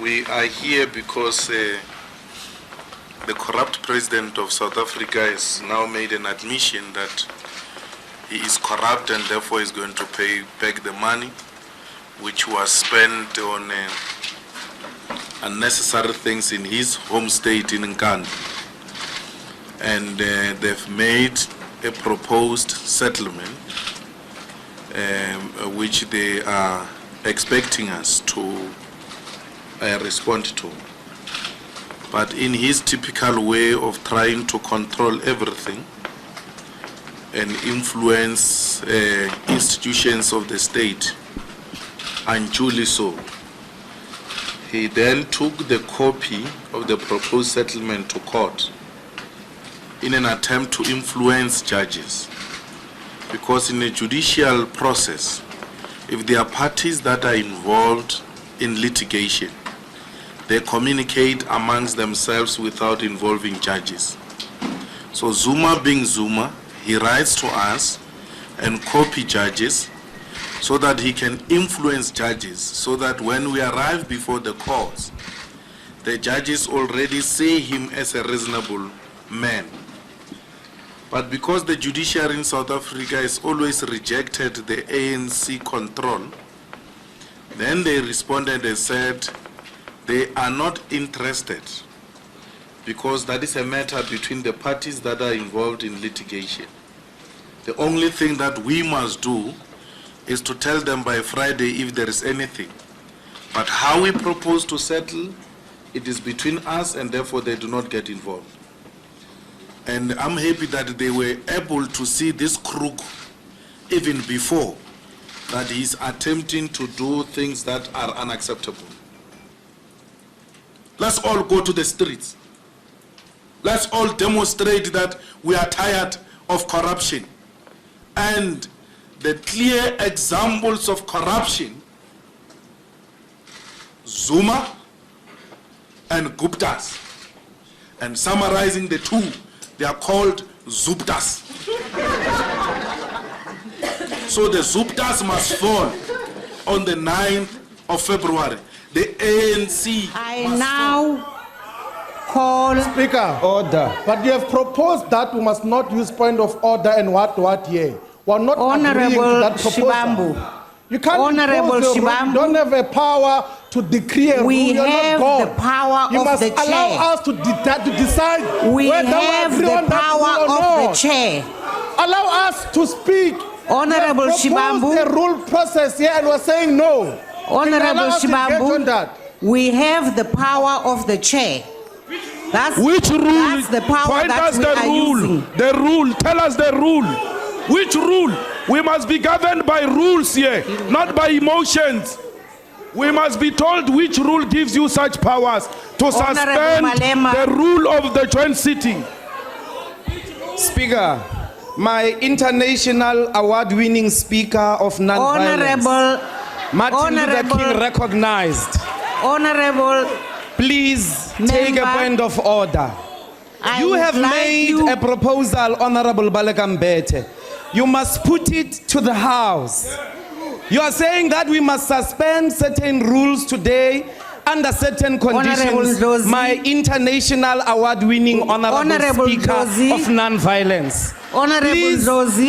We are here because the corrupt president of South Africa has now made an admission that he is corrupt and therefore is going to pay back the money which was spent on unnecessary things in his home state in Nkandla. And they've made a proposed settlement which they are expecting us to respond to. But in his typical way of trying to control everything and influence institutions of the state, unduly so, he then took the copy of the proposed settlement to court in an attempt to influence judges. Because in a judicial process, if there are parties that are involved in litigation, they communicate amongst themselves without involving judges. So Zuma being Zuma, he writes to us and copy judges so that he can influence judges, so that when we arrive before the courts, the judges already see him as a reasonable man. But because the judiciary in South Africa has always rejected the ANC control, then they responded and said they are not interested because that is a matter between the parties that are involved in litigation. The only thing that we must do is to tell them by Friday if there is anything. But how we propose to settle, it is between us, and therefore they do not get involved. And I'm happy that they were able to see this crook even before that he's attempting to do things that are unacceptable. Let's all go to the streets. Let's all demonstrate that we are tired of corruption. And the clear examples of corruption, Zuma and Guptas. And summarizing the two, they are called Zupas. So the Zupas must fall on the 9th of February. The ANC I now call Speaker. Order. But you have proposed that we must not use point of order and what here. We are not agreeing to that proposal. Shibambu. You can't Honorable impose a rule. Shibambu. You don't have a power to decree a rule. We You're have not God. the power you of must the chair. allow us to decide We whether have agree on the that rule power or of not. the chair. Allow us to speak. Honorable We have proposed Shibambu. a rule process here and we're saying no. Honorable Allow us to engage on Shibambu, that. we have the power of the chair. Which rule? That's the power Point that us we the are rule. using. The rule. Tell us the rule. Which rule? We must be governed by rules here, not by emotions. We must be told which rule gives you such powers to suspend Malema. the rule of the joint sitting. Speaker, my international award-winning speaker of non-violence, Martin Luther King recognized. Honorable, Please take a point of order. You have made a proposal, Honorable Balekambete. You must put it to the House. You are saying that we must suspend certain rules today under certain conditions. My international award-winning Honorable Speaker of non-violence. Please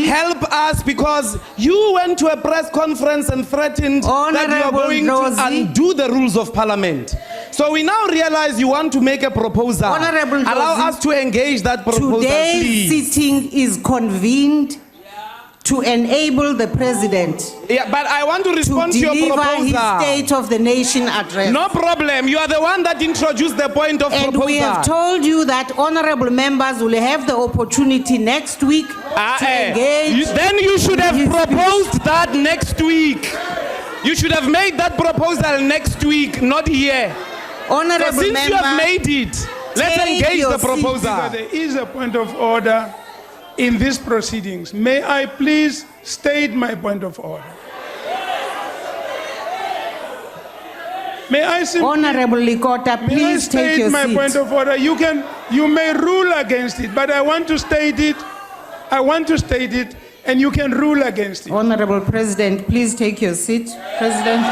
help us, because you went to a press conference and threatened that you are going to undo the rules of Parliament. So we now realize you want to make a proposal. Allow us to engage that proposal, today's please. sitting is convened to enable the president But I want to respond to your deliver proposal. his State of the Nation address. No problem. You are the one that introduced the point of And proposal. we have told you that honorable members will have the opportunity next week to engage. Then you should have proposed that next week. You should have made that proposal next week, not here. Honorable so since you have member, made it, let's engage the proposal. There is a point of order in these proceedings. May I please state my point of order? May I simply, Honorable Likota, please take your my seat. point of order? You may rule against it, but I want to state it. I want to state it, and you can rule against it. Honorable President, please take your seat. President.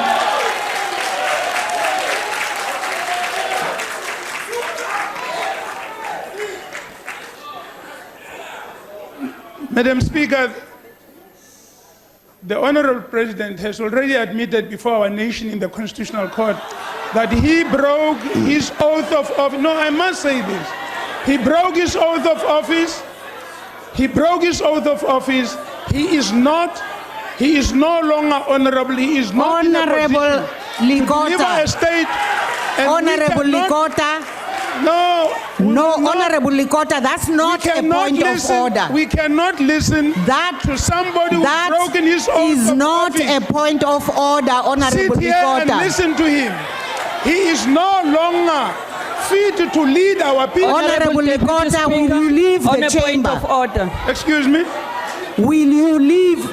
Madam Speaker, the Honorable President has already admitted before our nation in the Constitutional Court that he broke his oath of office. No, I must say this. He broke his oath of office. He broke his oath of office. He is no longer honorable. He is not Honorable in a position to deliver a Likota. state. And we Honorable cannot- Likota. No. we No, will not- Honorable Likota, that's not we a cannot point listen, of order. We cannot listen That- to somebody who's That broken his oath is of not office. a point of order, Honorable Sit here and Likota. listen to him. He is no longer fit to lead our people. Honorable Likota, will you leave On the a point of chamber? order. Excuse me? Will you leave?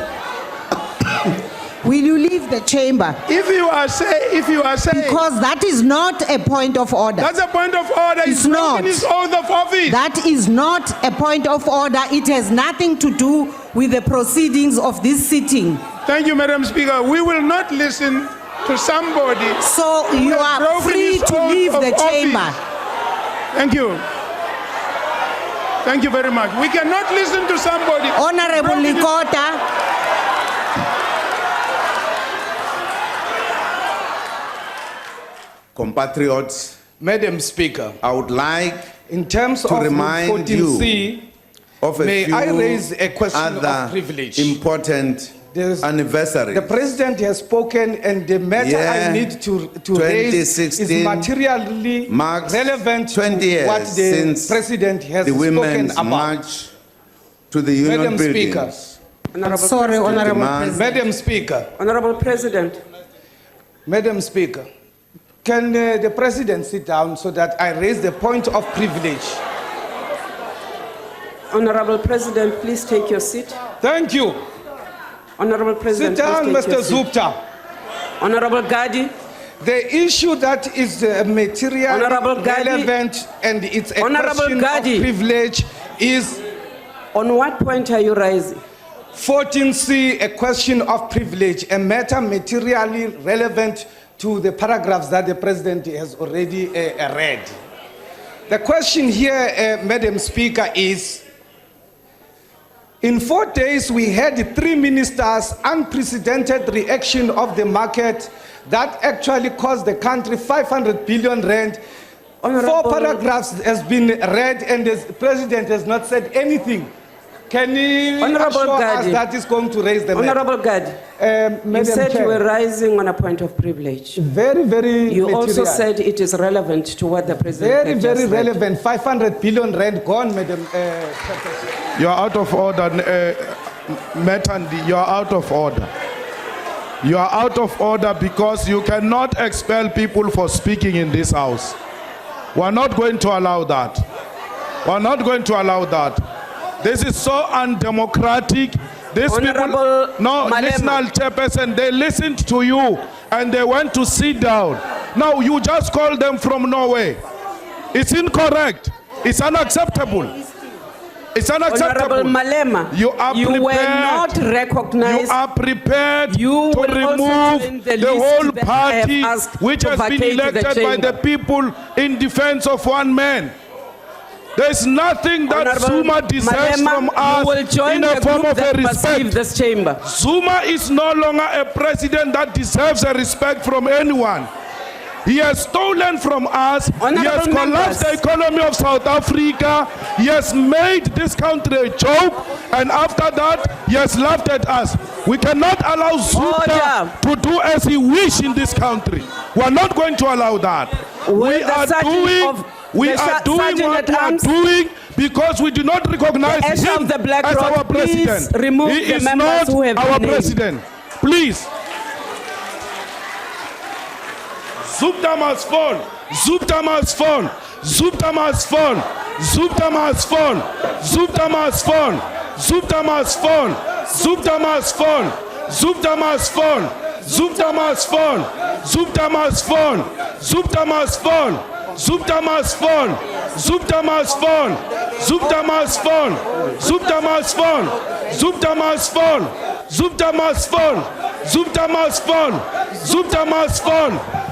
Will you leave the chamber? If you are saying Because that is not a point of order. that's a point of order, It's he's broken not. his oath of office. That is not a point of order. It has nothing to do with the proceedings of this sitting. Thank you, Madam Speaker. We will not listen to somebody. So you has are broken free his to oath leave of the office. chamber. Thank you. Thank you very much. We cannot listen to somebody. Honorable broken his- Likota, Compatriots, Madam Speaker, I would like in terms to of remind 14C, of a may few I raise a question of other privilege? important There's- anniversaries. The president has spoken, and the matter I Yeah, need to raise is 2016 materially marks relevant 20 to years what the since president has the spoken Women's about. March to the Union Madam buildings. Speaker, Honorable sorry, President. Honorable Demand- President. Madam Speaker, Honorable President. Madam Speaker, can the president sit down so that I raise the point of privilege? Honorable President, please take your seat. Thank you. Honorable Sit President, down, please take Mr. your seat. Zupta. Honorable Gadi. The issue that is materially Honorable Gadi. relevant and it's a Honorable question Gadi. of privilege is On what point are you rising? 14C, a question of privilege, a matter materially relevant to the paragraphs that the president has already read. The question here, Madam Speaker, is in 4 days we had 3 ministers' unprecedented reaction of the market that actually cost the country 500 billion rand. 4 Honorable- paragraphs has been read and the president has not said anything. Can you Honorable assure us Gadi. that is going to raise the matter? Honorable Gadi, you Madam said you were Chair, rising on a point of privilege. very, very You also material. said it is relevant to what the president Very, had very just read. relevant. 500 billion rand gone, Madam Chairperson. You are out of order, Metandi. You are out of order. You are out of order because you cannot expel people for speaking in this house. We are not going to allow that. We are not going to allow that. This is so undemocratic. These Honorable people, no, Malema. national chairperson, they listened to you and they went to sit down. Now you just call them from Norway. It's incorrect. It's unacceptable. It's unacceptable. Honorable Malema, You are you were prepared. not recognized. You are prepared You to will also remove join the the list whole that I have party asked which to has been vacate the elected by chamber. the people in defense of one man. There's nothing that Honorable Zuma deserves Malema, from you will us join in the a form group of a that must leave respect. this chamber. Zuma is no longer a president that deserves a respect from anyone. He has stolen from us. He has Honorable collapsed the members. economy of South Africa. He has made this country a joke. And after that, he has laughed at us. We cannot allow Zuma Order. to do as he wishes in this country. We are not going to allow that. Will the sergeant We the are doing sergeant what at we are arms- doing because we do not recognize The usher him of the Black as Rock, our please president. remove He the is members not who have our been named. president. Please. Zupta must fall. Zupta must fall. Zupta must fall. Zupta must fall. Zupta must fall. Zupta must fall. Zupta must fall. Zupta must fall. Zupta must fall. Zupta must fall. Zupta must fall. Zupta must fall. Zupta must fall. Zupta must fall. Zupta must fall. Zupta must fall. Zupta must fall. Zupta must fall. Zupta must fall.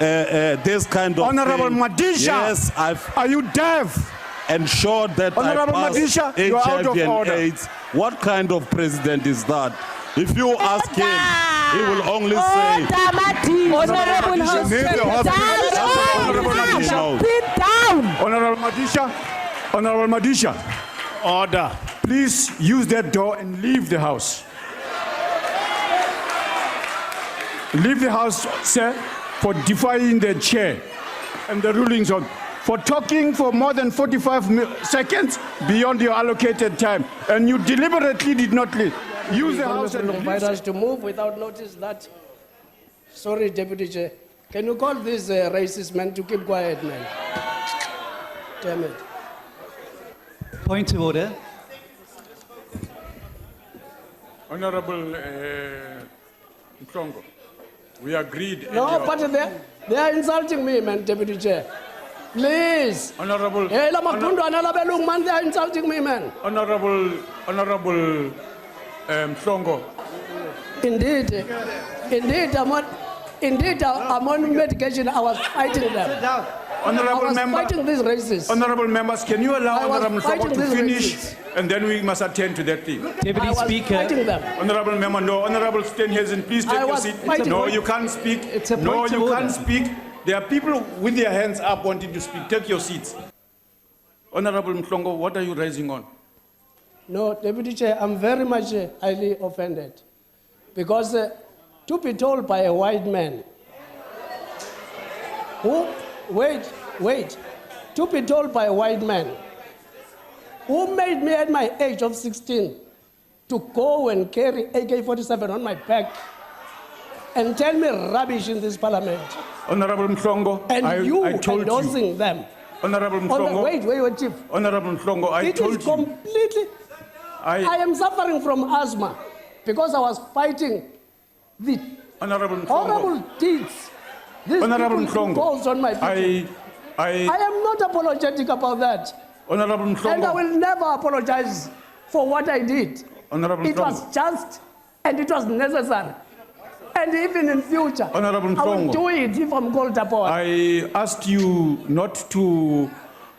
this kind of Honorable thing. Madisha, Yes, I've are you deaf? ensured that Honorable I pass Madisha, you are out of HIV and order. AIDS. What kind of president is that? If you ask him, he will only say, Honorable House Honorable Madisha. sit down. Honorable Madisha, Honorable Madisha, order. Please use that door and leave the house. Leave the house, sir, for defying the chair and the rulings on, for talking for more than 45 seconds beyond your allocated time, and you deliberately did not leave. Use the house and invite us to move without notice that. Sorry, Deputy Chair. Can you call this racist man to keep quiet, man? Damn it. Point of order. Honorable Mkongo, we agreed. No, but they are insulting me, man, Deputy Chair. Please. Honorable. Hey, man, they are insulting me, man. Honorable Mkongo. Indeed, I'm on medication. I was fighting them. Honorable member, fighting these racists. Honorable members, can you allow I was Honorable Mkongo fighting to these finish, racists. and then we must attend to that thing. Deputy I was Speaker. fighting them. Honorable member, no. Honorable Stenhuisen, please take I your was seat. fighting No, them. you can't speak. It's a No, point of you order. can't speak. There are people with their hands up wanting to speak. Take your seats. Honorable Mkongo, what are you raising on? No, Deputy Chair, I'm very much highly offended. Because to be told by a white man, wait, to be told by a white man, who made me at my age of 16 to go and carry AK-47 on my back and tell me rubbish in this parliament. Honorable Mkongo, And you I told you. endorsing them. Honorable Mkongo, Wait, Chief. Honorable Mkongo, I It told is you. completely. I am suffering from asthma because I was fighting the Honorable Mkongo, horrible deeds. These Honorable people Mkongo, imposed on my people. I am not apologetic about that. Honorable And I Mkongo, will never apologize for what I did. Honorable It was Mkongo, just and it was necessary. And even in future, Honorable I will Mkongo, do it if I'm called upon. I asked you not to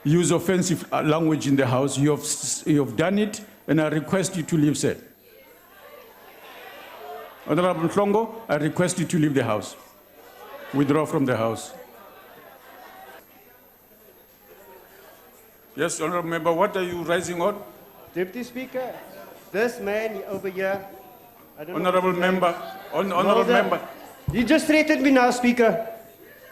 use offensive language in the house. You have done it, and I request you to leave, sir. Honorable Mkongo, I request you to leave the house. Withdraw from the house. Yes, Honorable Member, what are you raising on? Deputy Speaker, this man over here, I don't know Honorable what his name Member, is. Honorable Mulder, Member. You just threatened me now, Speaker.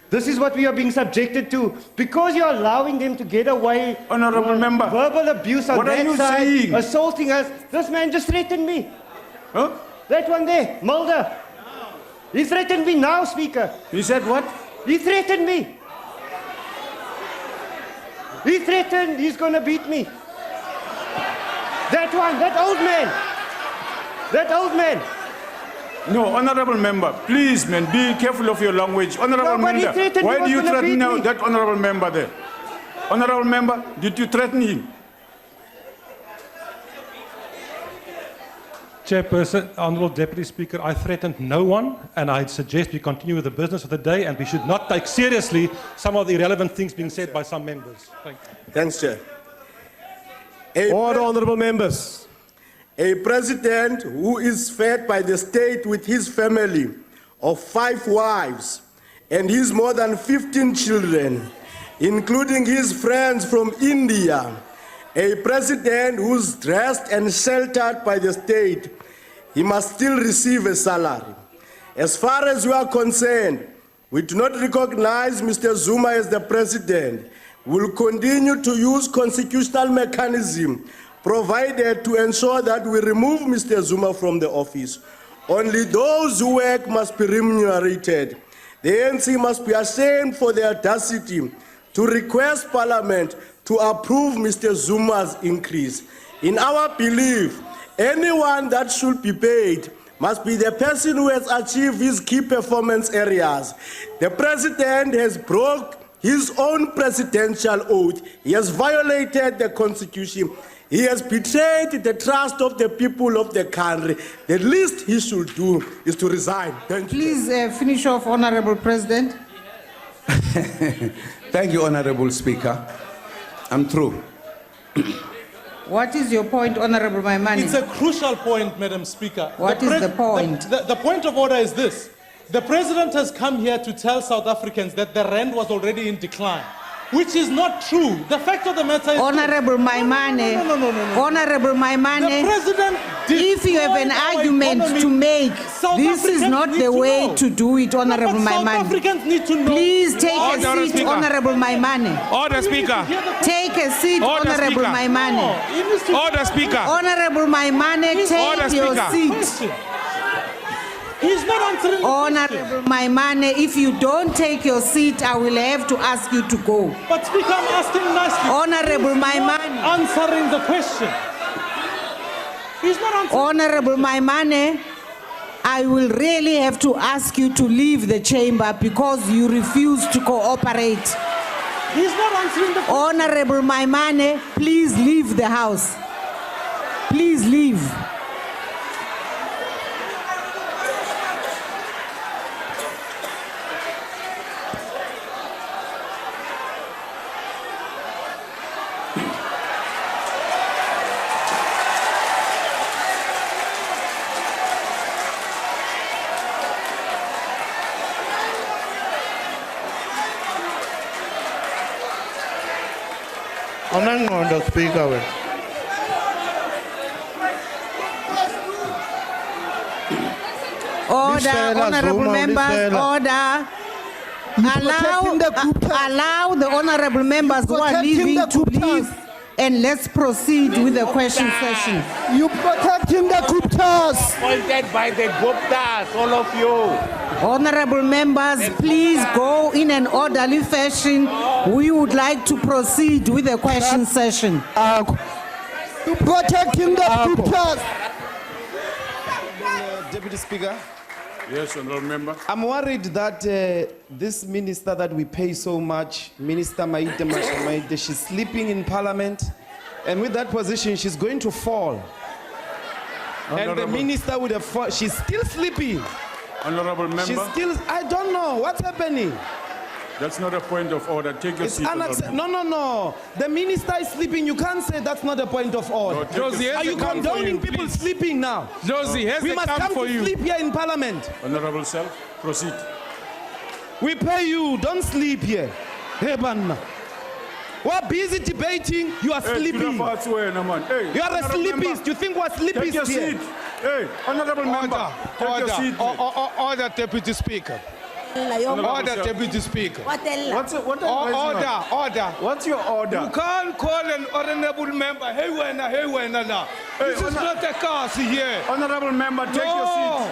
This is what we are being subjected to. Because you're allowing them to get away. Honorable with Member. Verbal abuse on What are that you side, saying? assaulting us. This man just threatened me. Huh? That one there, Mulder. He threatened me now, Speaker. He said what? He threatened me. He threatened he's going to beat me. That one, that old man. That old man. No, Honorable Member, please, man, be careful of your language. Honorable No, but he Member, threatened why he do you was gonna threaten beat now me. that Honorable Member there? Honorable Member, did you threaten him? Chairperson, Honourable Deputy Speaker, I threatened no one, and I suggest we continue with the business of the day, and we should not take seriously some of the irrelevant things being said by some members. Thank you. Thanks, Chair. Order, honourable members. A president who is fed by the state with his family of 5 wives and his more than 15 children, including his friends from India, a president who's dressed and sheltered by the state, he must still receive a salary. As far as we are concerned, we do not recognize Mr. Zuma as the president. We will continue to use constitutional mechanism provided to ensure that we remove Mr. Zuma from the office. Only those who work must be remunerated. The ANC must be ashamed for the audacity to request Parliament to approve Mr. Zuma's increase. In our belief, anyone that should be paid must be the person who has achieved his key performance areas. The president has broke his own presidential oath. He has violated the Constitution. He has betrayed the trust of the people of the country. The least he should do is to resign. Thank you. Please finish off, Honorable President. Thank you, Honorable Speaker. I'm through. What is your point, Honorable Maimane? It's a crucial point, Madam Speaker. What is the point? The point of order is this. The President has come here to tell South Africans that the rand was already in decline, which is not true. The fact of the matter is... Honorable Maimane, Honorable Maimane, The President if you have an destroyed our argument economy. to make, South this is Africans not need the to way know. to do it, Honorable But South Maimane. Africans need to know. Please take a Order, seat, Speaker. Honorable Maimane. Order, Speaker. Take a seat, Order, Honorable Speaker. Maimane. Order, Speaker. Honorable Maimane, Order, take your Speaker. seat. He's not answering the Honorable Maimane, if you don't take your seat, I will have to ask you to go. But Speaker, I'm asking nicely. Honorable He's not Maimane. answering the question. He's not answering. Honorable Maimane, I will really have to ask you to leave the chamber because you refuse to cooperate. He's not answering the question. Honorable Maimane, please leave the house. Please leave. Onangqondo, Speaker. Order, Lisela, honorable Zuma, members, Lisela. order. Allow the honorable members who are leaving to leave, and let's proceed with the question session. You protecting the Guptas. Appointed by the Guptas, all of you. Honorable members, please go in an orderly fashion. We would like to proceed with the question session. You protecting the Guptas. Deputy Speaker, Yes, Honorable Member. I'm worried that this minister that we pay so much, Minister Maite Maite, she's sleeping in Parliament, and with that position, she's going to fall. And the Honorable- minister would have fallen. She's still sleeping. Honorable Member. She's still, I don't know, what's happening? That's not a point of order. Take your It's seat. Honorable unacceptable. No. The minister is sleeping. You can't say that's not a point of order. No, take your seat. Are you Come for condoning you, people please. sleeping now? Josie, here's We the must come come for to you. sleep here in Parliament. Honorable Self, proceed. We pay you, don't sleep here. Hey, man. We're busy debating, you are sleeping. You are a sleepist. You think we're sleepists Take your here? seat. Hey, Honorable Member. Take your seat. Order, Deputy Speaker. Order, Deputy Speaker. Order. What's your order? You can't call an honorable member, hey, when, now. This is not a case here. Honorable Member, take your seat.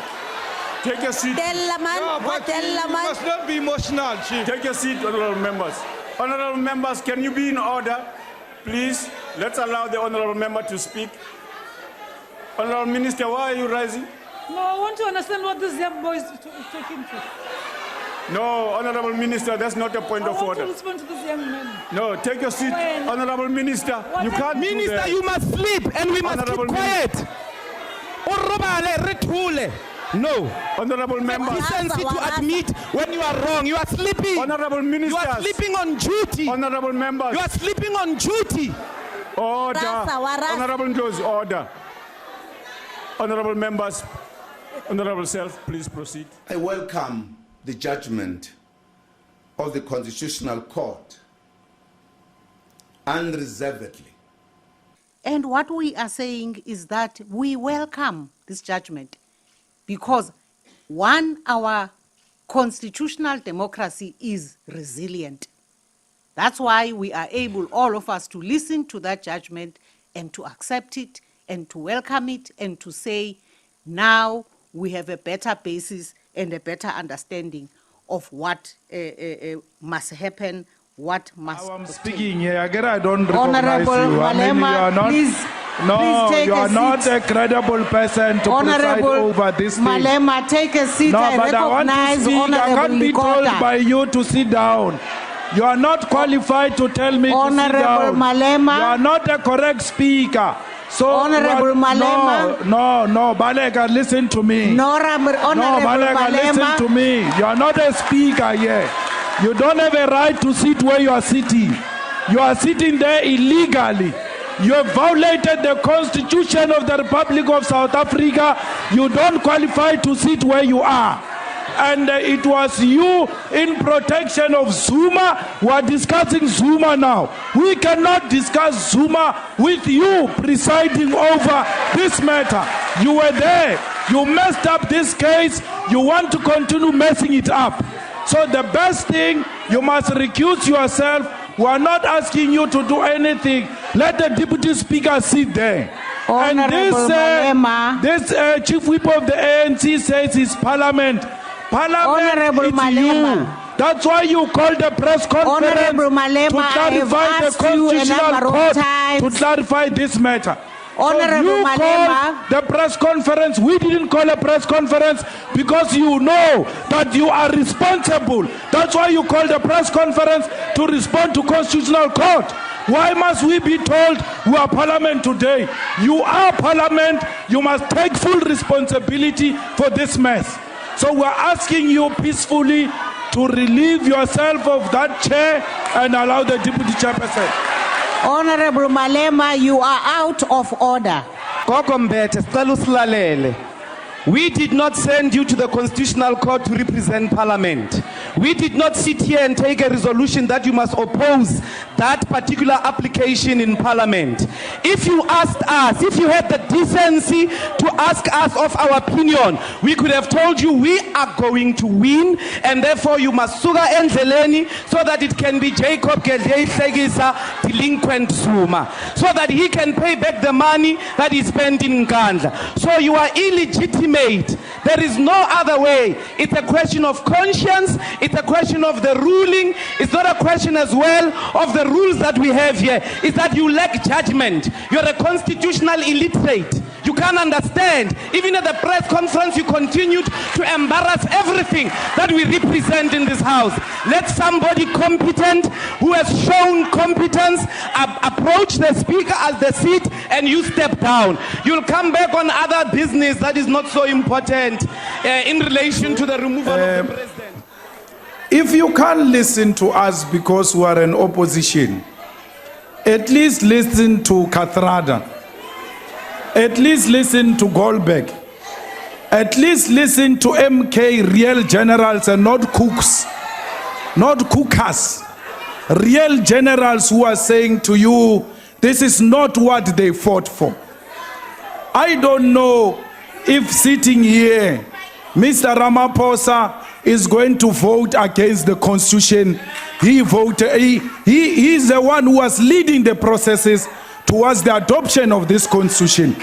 Take your seat. Yeah, but you must not be emotional, Chief. Take your seat, honorable members. Honorable members, can you be in order? Please, let's allow the honorable member to speak. Honorable Minister, why are you rising? No, I want to understand what this young boy is taking to. No, Honorable Minister, that's not a point of I want order. to respond to this young man. No, take your seat. When? Honorable Minister, you can't do Minister, that. you must sleep and we must Honorable keep quiet. No. Honorable members. Decency to admit when you are wrong. You are sleeping. Honorable Ministers. You are sleeping on duty. Honorable members. You are sleeping on duty. Order. Honorable Ndlozi, order. Honorable members. Honorable Self, please proceed. I welcome the judgment of the Constitutional Court unreservedly. And what we are saying is that we welcome this judgment because, one, our constitutional democracy is resilient. That's why we are able, all of us, to listen to that judgment and to accept it and to welcome it and to say, now we have a better basis and a better understanding of what must happen, what must. I'm speaking here. Again, I don't recognize Honorable you. I mean, you Malema, are not. please No, take you a are not seat. a credible person to preside Honorable over this thing. Malema, take a seat. No, I but I want to recognize speak. I Honorable can't be told Likota. by you to sit down. You are not qualified to tell me to sit Honorable down. Malema. You are not a correct speaker. So Honorable Malema. No, Baleka, listen to me. Honorable No, Baleka, listen Malema. to me. You are not a speaker here. You don't have a right to sit where you are sitting. You are sitting there illegally. You have violated the Constitution of the Republic of South Africa. You don't qualify to sit where you are. And it was you in protection of Zuma. We are discussing Zuma now. We cannot discuss Zuma with you presiding over this matter. You were there. You messed up this case. You want to continue messing it up. So the best thing, you must recuse yourself. We are not asking you to do anything. Let the deputy speaker sit there. Honorable And this chief whip of the ANC says it's parliament. Parliament is you. That's why you called the press conference to clarify the constitutional court to clarify this matter. Honorable Malema, the press conference. We didn't call a press conference because you know that you are responsible. That's why you called a press conference to respond to constitutional court. Why must we be told we are parliament today? You are parliament. You must take full responsibility for this mess. So we're asking you peacefully to relieve yourself of that chair and allow the deputy chairperson. Honorable Malema, you are out of order. We did not send you to the Constitutional Court to represent Parliament. We did not sit here and take a resolution that you must oppose that particular application in Parliament. If you asked us, if you had the decency to ask us of our opinion, we could have told you we are going to win, and therefore you must suga endleleni so that it can be Jacob Gedleisegisa delinquent Zuma, so that he can pay back the money that he spent in Nkandla. So you are illegitimate. There is no other way. It's a question of conscience. It's a question of the ruling. It's not a question as well of the rules that we have here. It's that you lack judgment. You're a constitutional illiterate. You can't understand. Even at the press conference, you continued to embarrass everything that we represent in this house. Let somebody competent who has shown competence approach the speaker at the seat, and you step down. You'll come back on other business that is not so important in relation to the removal of the president. If you can't listen to us because we are an opposition, at least listen to Kathrada. At least listen to Goldberg. At least listen to MK, real generals and not cooks, not cookers. Real generals who are saying to you, this is not what they fought for. I don't know if sitting here, Mr. Ramaphosa is going to vote against the Constitution. He is the one who was leading the processes towards the adoption of this Constitution.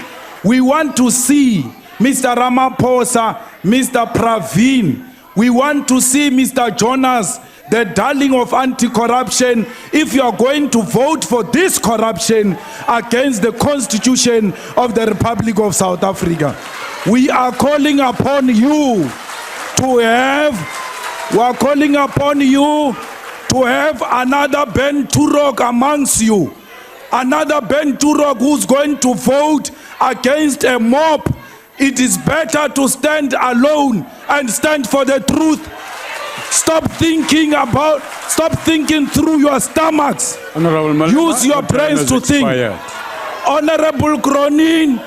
We want to see Mr. Ramaphosa, Mr. Praveen. We want to see Mr. Jonas, the darling of anti-corruption, if you are going to vote for this corruption against the Constitution of the Republic of South Africa. We are calling upon you to have another Ben Turok amongst you. Another Ben Turok who's going to vote against a mob. It is better to stand alone and stand for the truth. Stop thinking through your stomachs. Use your brains to think. Honorable Cronin,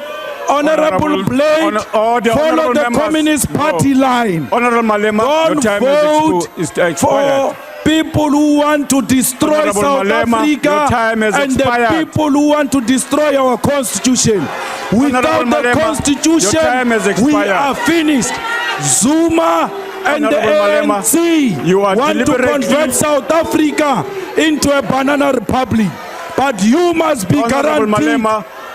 Honorable Blade, follow the Communist Party line. Don't vote for people who want to destroy South Africa and the people who want to destroy our Constitution. Without the Constitution, we are finished. Zuma and the ANC want to convert South Africa into a banana republic. But you must be guaranteed,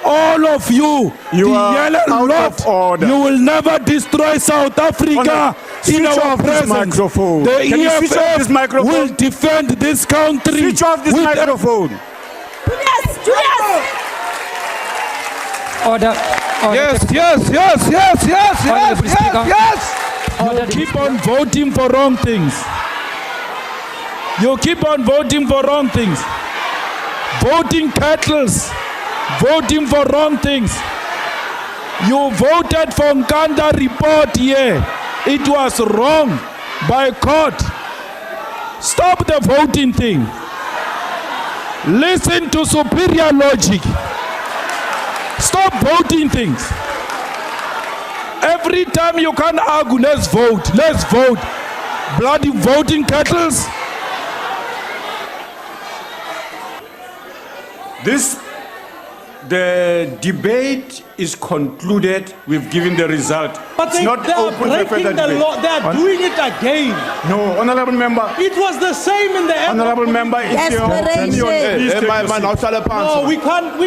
all of you, the yellow lot, you will never destroy South Africa in our presence. The EFF will defend this country. Switch off this microphone. Order. Yes. You keep on voting for wrong things. You keep on voting for wrong things. Voting kettles. Voting for wrong things. You voted for Nkanda report here. It was wrong by court. Stop the voting thing. Listen to superior logic. Stop voting things. Every time you can argue, let's vote, let's vote. Bloody voting kettles. The debate is concluded. We've given the result. But It's they not are open for further breaking the debate. law. They are doing it again. No, honorable member. It was the same in the Honorable member, it's your opinion. Please take your seat. No, we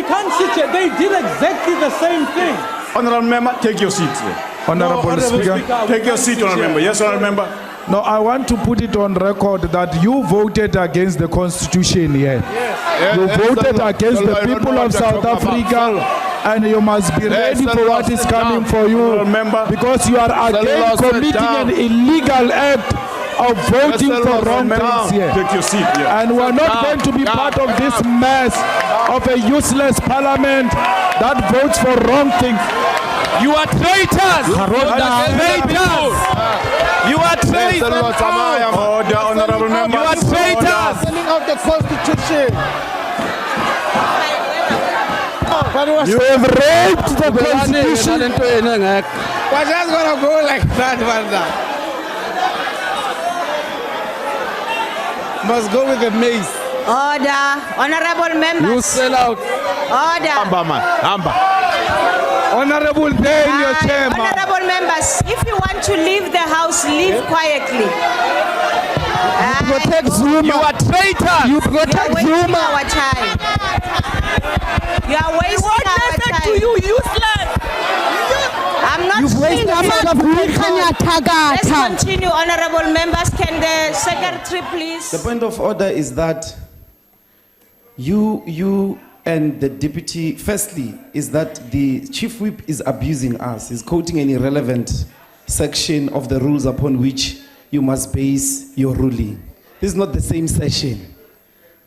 can't sit here. They did exactly the same thing. Honorable member, take your seat. Honorable Speaker. Take your seat, honorable member. Yes, honorable member. No, I want to put it on record that you voted against the constitution here. You voted against the people of South Africa, and you must be ready for what is coming for you, because you are again committing an illegal act of voting for wrong things here. Take your seat. And we are not going to be part of this mess of a useless parliament that votes for wrong things. You are traitors! Traitors! You are traitors! Order, honorable member. You are traitors! Of the Constitution. You have raped the Constitution. We're just gonna go like that, Wanda. Must go with the mace. Order. Honorable members. You sell out. Order. Amba, man. Amba. Honorable day in your chamber. Honorable members, if you want to leave the house, leave quietly. Protect Zuma. You are traitors. You protect Zuma. Our time. You are wasting our time. To you, useless. I'm not saying that. Let's continue, honorable members. Can the secretary please? The point of order is that you and the deputy, firstly, is that the chief whip is abusing us. He's quoting an irrelevant section of the rules upon which you must base your ruling. This is not the same session.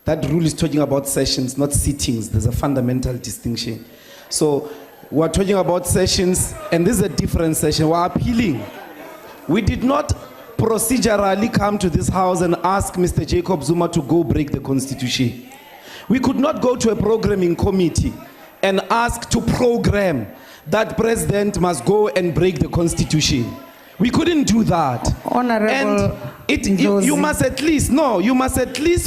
That rule is talking about sessions, not sittings. There's a fundamental distinction. So we're talking about sessions, and this is a different session. We're appealing. We did not procedurally come to this house and ask Mr. Jacob Zuma to go break the constitution. We could not go to a programming committee and ask to program that president must go and break the constitution. We couldn't do that. Honorable you must at least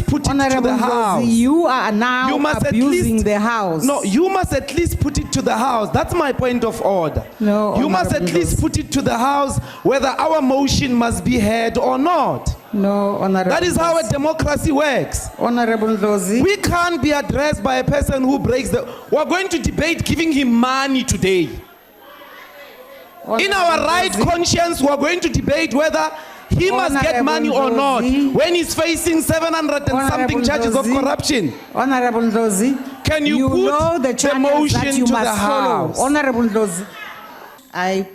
put it to the house. You are now abusing the house. No, you must at least put it to the house. That's my point of order. No, you must at least put it to the house whether our motion must be heard or not. No, Honorable. That is how a democracy works. Honorable Dozie. We can't be addressed by a person who breaks the... We're going to debate giving him money today. In our right conscience, we're going to debate whether he must get money or not when he's facing 700 and something charges of corruption. Honorable Dozie, can you put know the motion that you to must the House? Follow. Honorable Dozie, I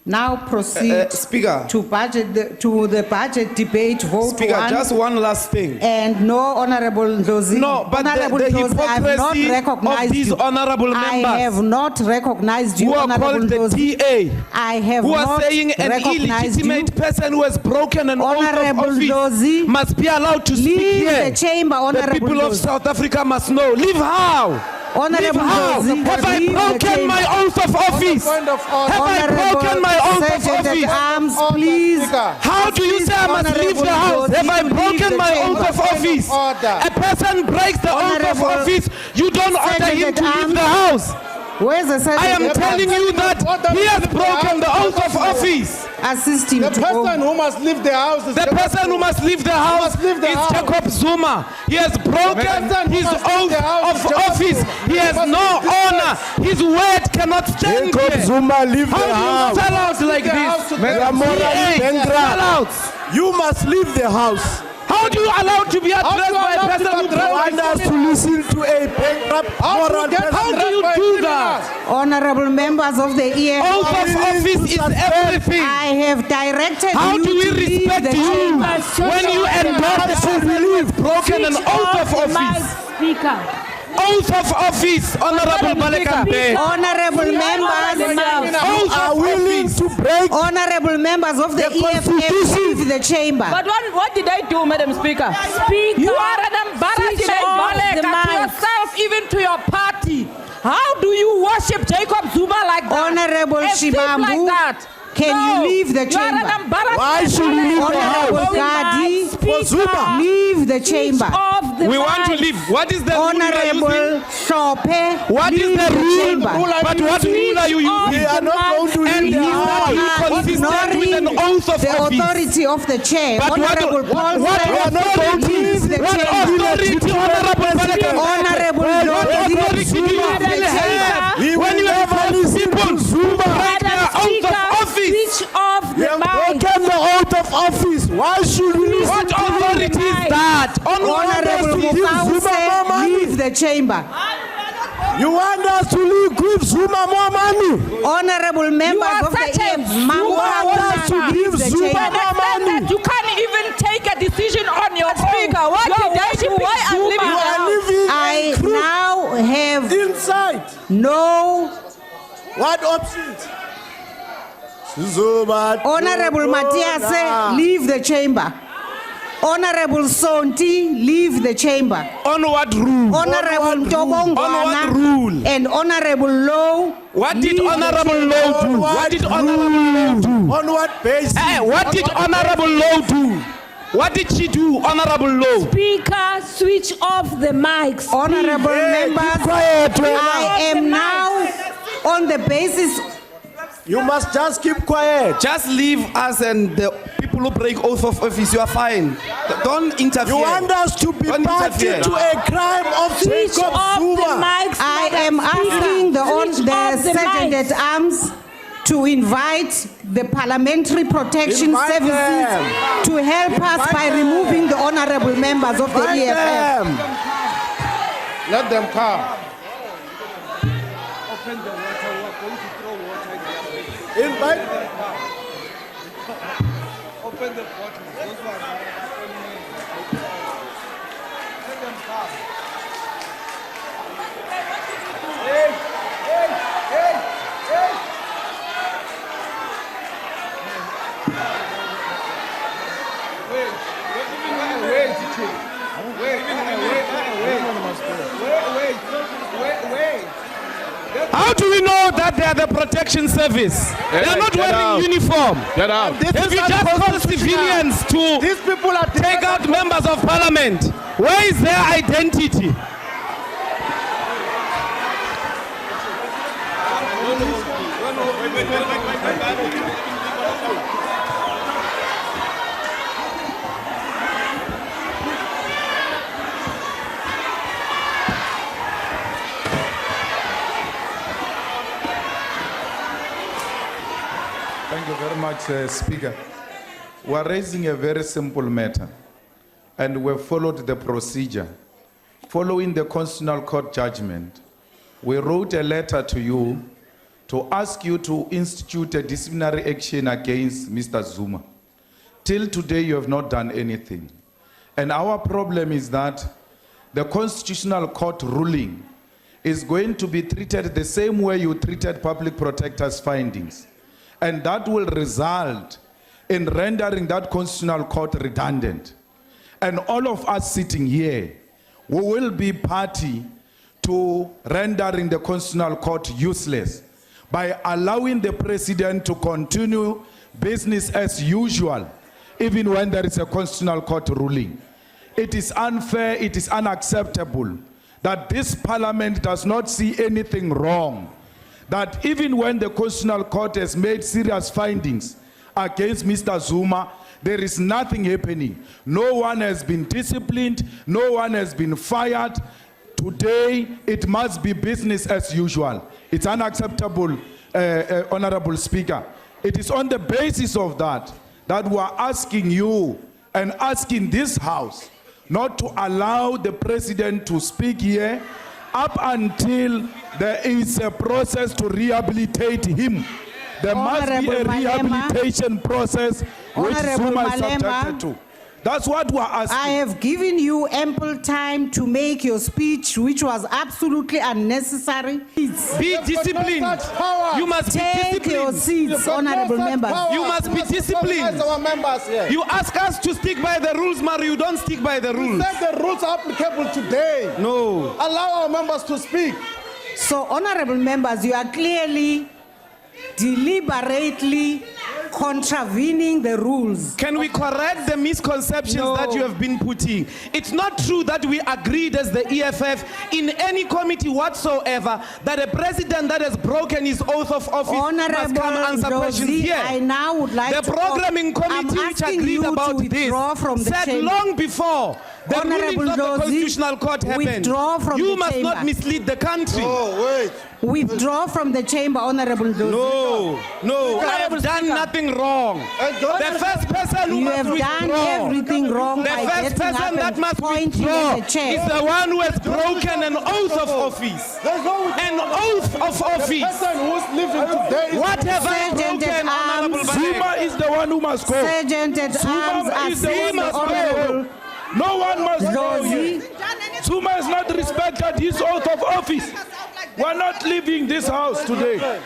now proceed Speaker, to the budget debate vote. Speaker, just one last thing. And no, Honorable Dozie. No, but Honorable the Dozie, I have not hypocrisy recognized of these you. honorable members I have not recognized you, who are Honorable called the Dozie. TA, I have who not are saying an recognized illegitimate you. person who has broken an oath of Honorable office Dozie, must be allowed to speak leave here. the chamber, The Honorable people of Dozie. South Africa must know. Leave how? Honorable Dozie, Have I leave the broken chamber. my oath of office? Have I broken my oath of Sergeant at office? Arms, please. How do you say I must leave the house? Have I broken my oath of office? A person breaks the oath of office, you don't order him to leave the house. Where's the I am telling you that he has broken the oath of office. Assist him The person who must leave the house is The person who must leave the house is Jacob Zuma. He has broken his oath of office. He has no honor. His word cannot stand Jacob here. Zuma, leave the How house. do you sell out like this? Bankrupt. You must leave the house. How do you allow to be addressed by a person who want us to listen to a bankrupt moral person? How do you do that? Honorable members of the EFF. Oath of office is everything. I have directed How you do we to leave respect the you chamber. when you endorse a person who has broken an oath of office? Speaker. Oath of office, Honorable Baleka Mbe. Honorable members Oath are of willing office. to break. Honorable members members of the EFF leave the chamber. But what did I do, Madam Speaker? You are an embarrassment to yourself, even to your party. How do you worship Jacob Zuma like that? Honorable And things Shibambu, like that? can you leave the You are chamber? an embarrassment. Why should you leave the Honorable Gadi, For Zuma. leave the chamber. We want to leave. What is the rule you are Honorable using? Sope, What is leave the rule? chamber. But what rule are you using? We are not going to And leave is the that house. inconsistent with an oath of the office? authority of the chair. But Honorable Paul what said, authority? leave the What chamber. authority, Honorable Baleka? Honorable What Lodi, authority do you leave really the chamber. have We when will you have never listen people to Zuma. break their oath of office? Switch off We the have mic. broken the oath of office. Why should we listen What to authority is that? Honorable Mufau said, leave the chamber. You want us to leave, give Zuma more money? Honorable members of the EFF, You want us to give Zuma more money? You can't even take a decision on your Speaker. What did I do? Why I'm You leaving are now? living I now have inside. no. What options? Zuma. Honorable Matiase, leave the chamber. Honorable Sonti, leave the chamber. On what rule? Honorable On what Tobongwana rule? and Honorable Low. What did leave the Honorable chamber. Law do? What did Honorable Law do? On what basis? What did Honorable Law do? What did she do, Honorable Law? Speaker, switch off the mics. Honorable members, I am now on the basis. You must just keep quiet. Just leave us and the people who break oath of office. You are fine. Don't interfere. You want us to be Don't party interfere. to a crime of Switch Jacob off the Zuma. mics. I Madam am Speaker. asking the Switch off the Sergeant mics. at Arms to invite the Parliamentary Protection Invite Services them. to help us Invite by them. removing the honorable members of the Invite EFF. them. Let them come. Invite. Open the bottle. Those ones are open men. Let them come. Hey, hey, hey, hey. Wait, wait, wait. How do we know that they are the protection service? They are not wearing uniform. Get out. If you just call civilians to These people are take out members of parliament, where is their identity? Thank you very much, Speaker. We are raising a very simple matter, and we have followed the procedure. Following the Constitutional Court judgment, we wrote a letter to you to ask you to institute a disciplinary action against Mr. Zuma. Till today, you have not done anything. And our problem is that the Constitutional Court ruling is going to be treated the same way you treated Public Protector's findings. And that will result in rendering that Constitutional Court redundant. And all of us sitting here, we will be party to rendering the Constitutional Court useless by allowing the President to continue business as usual, even when there is a Constitutional Court ruling. It is unfair, it is unacceptable that this Parliament does not see anything wrong, that even when the Constitutional Court has made serious findings against Mr. Zuma, there is nothing happening. No one has been disciplined, no one has been fired. Today, it must be business as usual. It's unacceptable, Honorable Speaker. It is on the basis of that we are asking you and asking this House not to allow the President to speak here up until there is a process to rehabilitate him. There must be a rehabilitation process which Zuma is subjected to. That's what we're asking. I have given you ample time to make your speech, which was absolutely unnecessary. Be disciplined. You must be Take your disciplined. seats, honorable members. You must be disciplined. Our members here. You ask us to stick by the rules, Mario. You don't stick by the rules. Said the rules are applicable today. No. Allow our members to speak. So, honorable members, you are clearly, deliberately contravening the rules. Can we correct the misconceptions that you have been putting? It's not true that we agreed as the EFF in any committee whatsoever that a president that has broken his oath of office must come answer questions here. I now would like the to programming committee which agreed about this said long before the rulings of the Constitutional Court happened. You must not mislead the country. Oh, wait. Withdraw from the chamber, Honorable Dozie. No, I have done nothing wrong. The first person who must withdraw. You have done everything wrong. The first person that must withdraw is the one who has broken an oath of office. An oath of office. What have I broken, Honorable Zuma is the one who must go. Sergeant at Arms is the one who must go. No one must go here. Zuma has not respected his oath of office. We're not leaving this house today.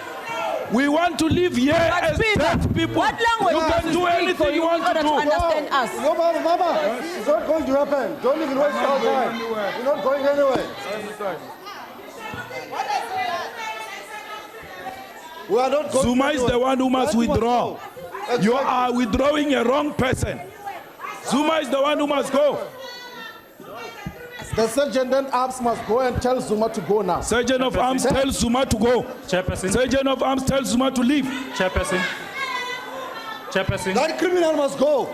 We want to live here as dead people. What language you can do anything you want to do. Understand us. No, Mama, it's not going to happen. Don't even waste our time. We're not going anywhere. We are not going Zuma is the one who must withdraw. You are withdrawing a wrong person. Zuma is the one who must go. The Sergeant at Arms must go and tell Zuma to go now. Sergeant of Arms tells Zuma to go. Chairperson. Sergeant of Arms tells Zuma to leave. Chairperson. Chairperson. That criminal must go.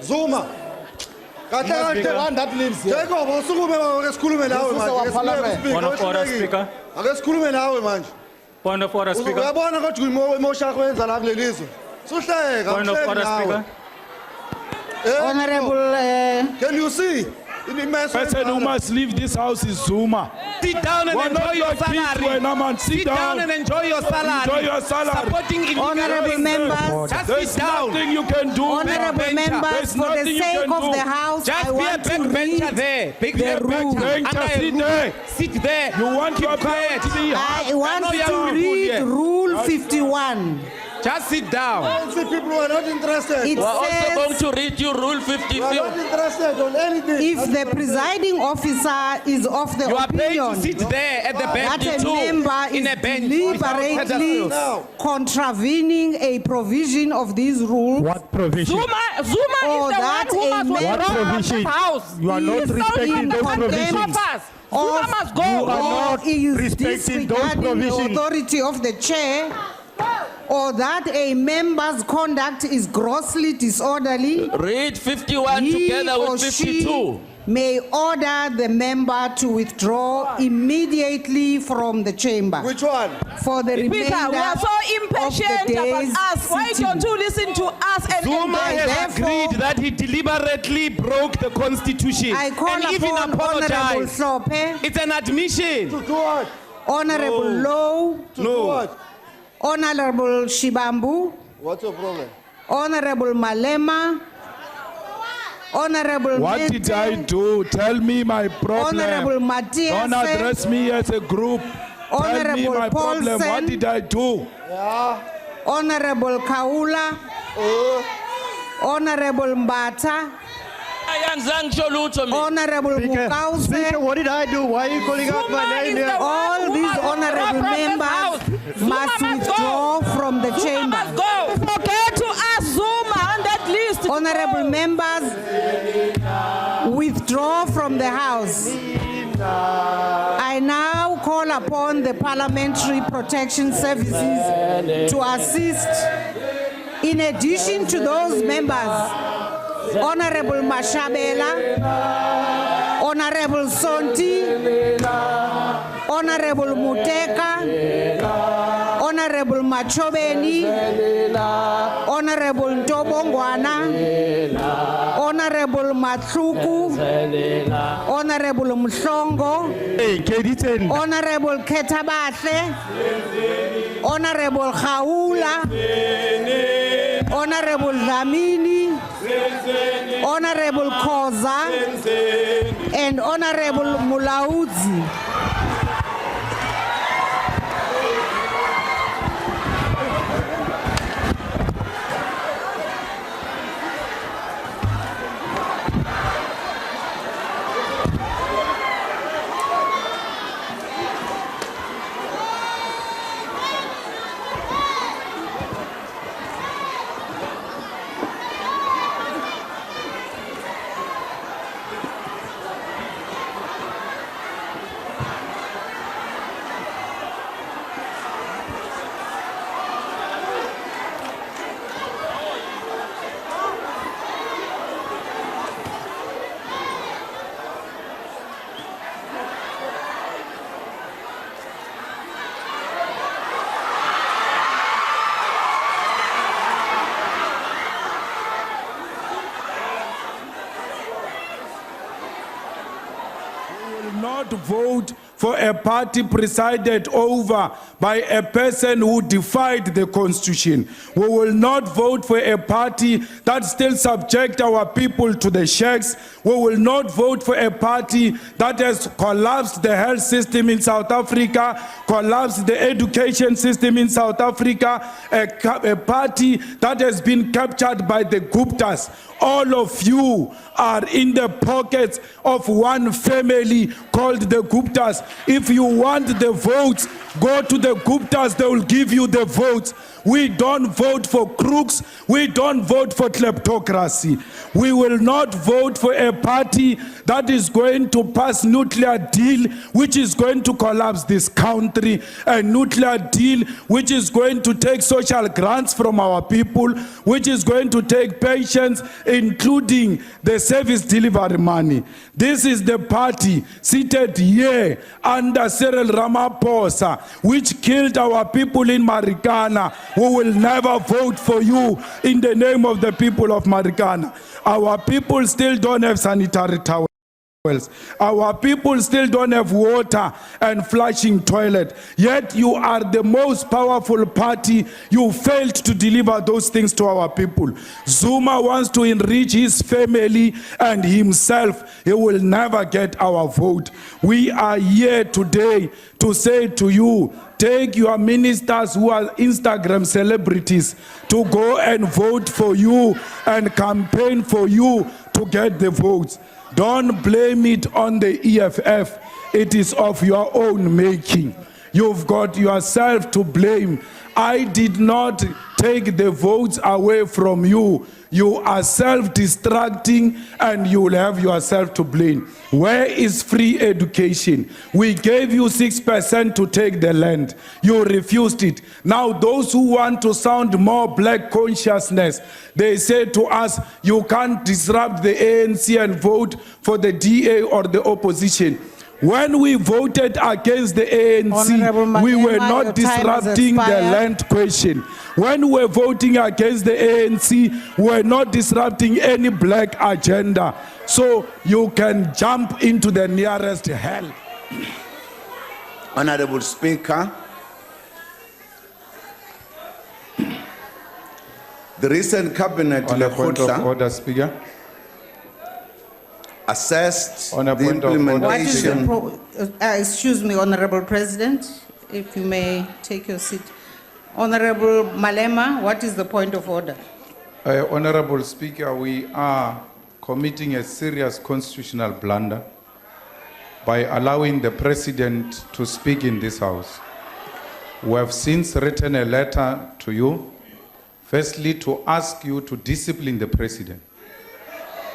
Zuma. He must be the one that lives here. This is our parliament. Point of order, Speaker. Point of order, Speaker. Point of order, Speaker. Honorable. Can you see? The person who must leave this house is Zuma. Sit down and enjoy your salary. Sit down and enjoy your salary. Enjoy your salary. Supporting illegal Honorable members. Just There's sit down. nothing you can do. Honorable members, for the sake of the House, Just I be a want to backbencher read there. the rules. Sit there. Sit there. You want Keep your quiet. I want to read Rule 51. Just sit down. People are not interested. It We're also says, going to read you Rule 50. We are not interested on anything. if the presiding officer is of the You are paid opinion to sit there at the that bench a member in is a bench deliberately contravening a provision of this rule, What provision? Zuma or is the one that who a must member withdraw from provision? the house. You are not He is respecting in those contempt provisions. of us. of Zuma must go. You are or not is respecting those disregarding the provisions. authority of the chair, or that a member's conduct is grossly disorderly, Read 51 he together or with she 52. may order the member to withdraw immediately from the chamber. Which one? For the remainder Peter, we are so impatient of the day's about us. Why sitting. don't you listen to us and Zuma engage? has agreed that he deliberately broke the Constitution I call and even upon Honorable apologized. Sope, It's an admission. To do what? Honorable Low, To do what? Honorable Shibambu, What's your problem? Honorable Malema, Honorable What Mete, did I do? Tell me my problem. Honorable Matias, Don't address me as a group. Tell me Honorable my problem. What Paulsen. did I do? Yeah. Honorable Kaula, Honorable Mbata, Honorable Mukause. Speaker, what did I do? Why are you calling out my name here? All these honorable members must withdraw from the chamber. Must go. Forget to ask Zuma on that list. Honorable members, withdraw from the House. I now call upon the Parliamentary Protection Services to assist. In addition to those members, Honorable Mashabela, Honorable Sonti, Honorable Muteka, Honorable Machobeni, Honorable Ntobongwana, Honorable Matluku, Honorable Mhlongo, Honorable Ketabase, Honorable Khaula, Honorable Dlamini, Honorable Koza, and Honorable Mulaudzi. Not vote for a party presided over by a person who defied the constitution. We will not vote for a party that still subject our people to the sheikhs. We will not vote for a party that has collapsed the health system in South Africa, collapsed the education system in South Africa, a party that has been captured by the Guptas. All of you are in the pockets of one family called the Guptas. If you want the votes, go to the Guptas, they will give you the votes. We don't vote for crooks. We don't vote for kleptocracy. We will not vote for a party that is going to pass nuclear deal, which is going to collapse this country, a nuclear deal which is going to take social grants from our people, which is going to take pensions, including the service delivery money. This is the party seated here under Cyril Ramaphosa, which killed our people in Marikana. We will never vote for you in the name of the people of Marikana. Our people still don't have sanitary towels. Our people still don't have water and flushing toilet. Yet you are the most powerful party. You failed to deliver those things to our people. Zuma wants to enrich his family and himself. He will never get our vote. We are here today to say to you, take your ministers who are Instagram celebrities to go and vote for you and campaign for you to get the votes. Don't blame it on the EFF. It is of your own making. You've got yourself to blame. I did not take the votes away from you. You are self-destructing and you will have yourself to blame. Where is free education? We gave you 6% to take the land. You refused it. Now those who want to sound more black consciousness, they say to us, you can't disrupt the ANC and vote for the DA or the opposition. When we voted against the ANC, we were not disrupting the land question. When we were voting against the ANC, we were not disrupting any black agenda. So you can jump into the nearest hell. Honorable Speaker, the recent cabinet On a point of order, Speaker. Assessed On a the point of order. implementation. Excuse me, Honorable President, if you may take your seat. Honorable Malema, what is the point of order? Honorable Speaker, we are committing a serious constitutional blunder by allowing the President to speak in this House. We have since written a letter to you, firstly to ask you to discipline the President.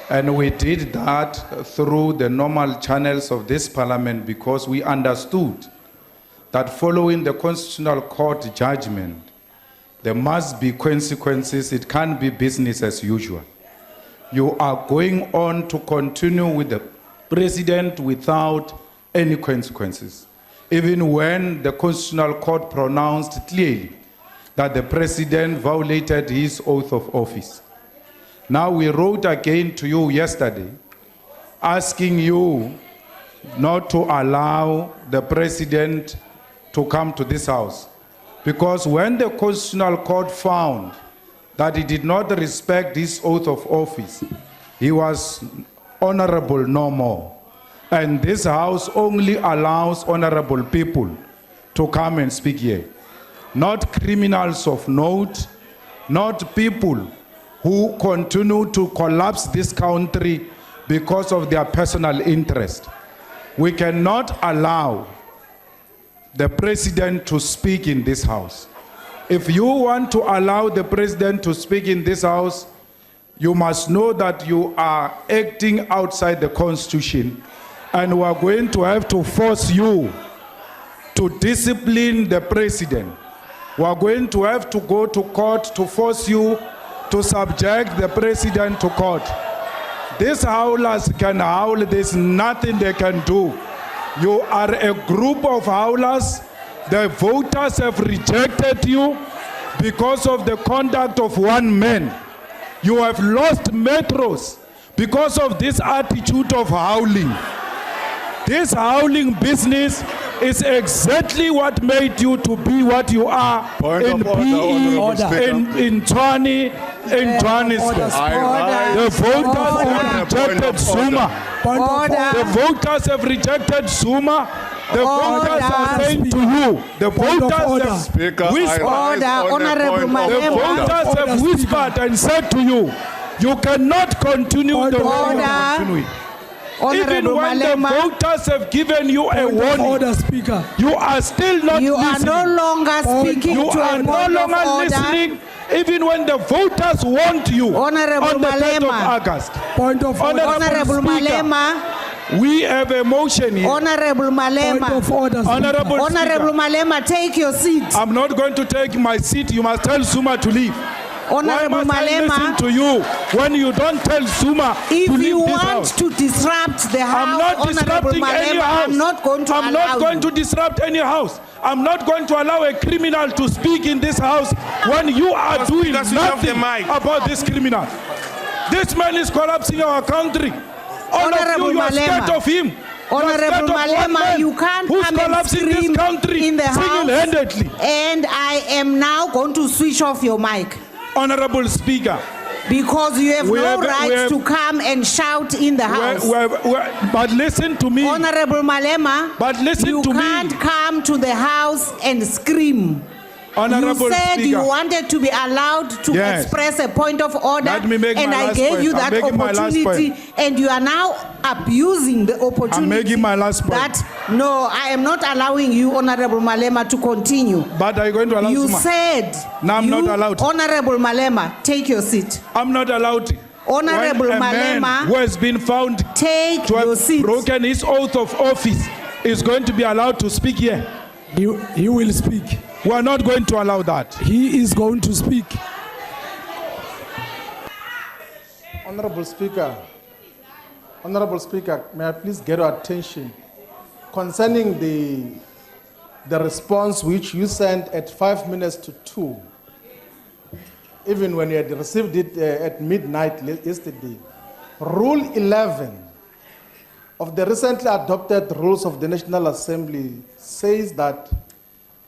And we did that through the normal channels of this Parliament because we understood that following the Constitutional Court judgment, there must be consequences. It can't be business as usual. You are going on to continue with the President without any consequences, even when the Constitutional Court pronounced clearly that the President violated his oath of office. Now we wrote again to you yesterday, asking you not to allow the President to come to this House. Because when the Constitutional Court found that he did not respect his oath of office, he was honorable no more. And this house only allows honorable people to come and speak here. Not criminals of note, not people who continue to collapse this country because of their personal interest. We cannot allow the president to speak in this house. If you want to allow the president to speak in this house, you must know that you are acting outside the Constitution, and we are going to have to force you to discipline the president. We are going to have to go to court to force you to subject the president to court. These howlers can howl, there's nothing they can do. You are a group of howlers. The voters have rejected you because of the conduct of one man. You have lost metros because of this attitude of howling. This howling business is exactly what made you to be what you are in PE, in Johannesburg. The voters have rejected Zuma. The voters have rejected Zuma. The voters are saying to you, the voters have whispered and said to you, you cannot continue the way you are continuing. Even when the voters have given you a warning, you are still not listening. You are no longer speaking You are no longer listening. Even when the voters want you on the 10th of August. Honorable Malema. We have a motion here. Honorable Malema. Honorable Malema, take your seat. I'm not going to take my seat. You must tell Zuma to leave. Honorable Why must I Malema, listen to you when you don't tell Zuma to leave this house? If you want to disrupt the house, I'm not disrupting any house. I'm not going to I'm not going to disrupt any house. I'm not going to allow a criminal to speak in this house when you are doing nothing about this criminal. This man is collapsing our country. All of you are scared of him. Honorable Malema, you can't come and scream in the house. And I am now going to switch off your mic. Honorable Speaker. Because you have no right to come and shout in the house. But listen to me. Honorable Malema, but listen to me. You can't come to the house and scream. Honorable you said Speaker. You wanted to be allowed to express a point of order, and I gave you that opportunity, and you are now abusing the opportunity. I'm making my last point. No, I am not allowing you, Honorable Malema, to continue. But are you going to allow You Zuma? said. No, I'm not allowed. Honorable Malema, take your seat. I'm not allowed. Honorable when a Malema, man who has been found to have broken his oath of office is going to be allowed to speak here. He will speak. We are not going to allow that. He is going to speak. Honorable Speaker, may I please get your attention concerning the response which you sent at 5 minutes to 2, even when you had received it at midnight yesterday. Rule 11 of the recently adopted rules of the National Assembly says that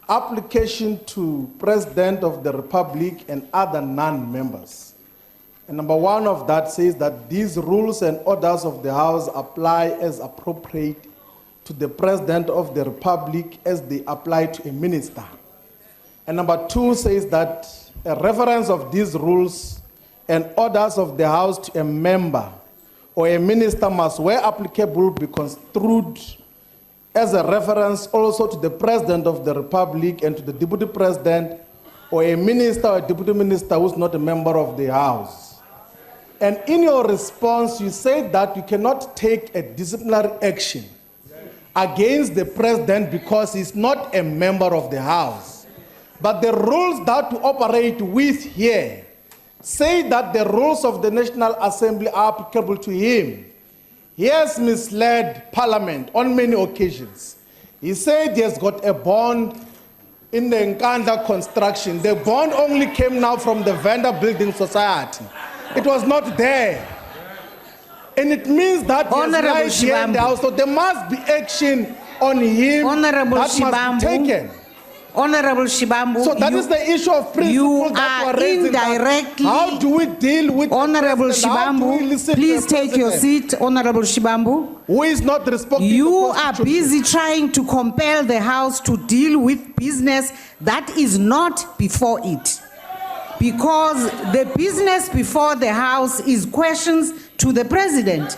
application to President of the Republic and other non-members. And number 1 of that says that these rules and orders of the House apply as appropriate to the President of the Republic as they apply to a minister. And number 2 says that a reference of these rules and orders of the House to a member or a minister must, where applicable, be construed as a reference also to the President of the Republic and to the Deputy President or a minister or a Deputy Minister who is not a member of the House. And in your response, you said that you cannot take a disciplinary action against the President because he's not a member of the House. But the rules that we operate with here say that the rules of the National Assembly are applicable to him. He has misled Parliament on many occasions. He said he has got a bond in the Nkandla construction. The bond only came now from the Vendor Building Society. It was not there. And it means that he has lied here in the House. So there must be action on him that must be taken. Honorable Shibambu, So that is the issue of principle you that are we're raising. that indirectly. How do we deal with the Honorable president? How do we Shibambu, listen to please the take your president? seat. Honorable Shibambu, Who is not respecting you the are Constitution? busy trying to compel the House to deal with business that is not before it. Because the business before the House is questions to the President.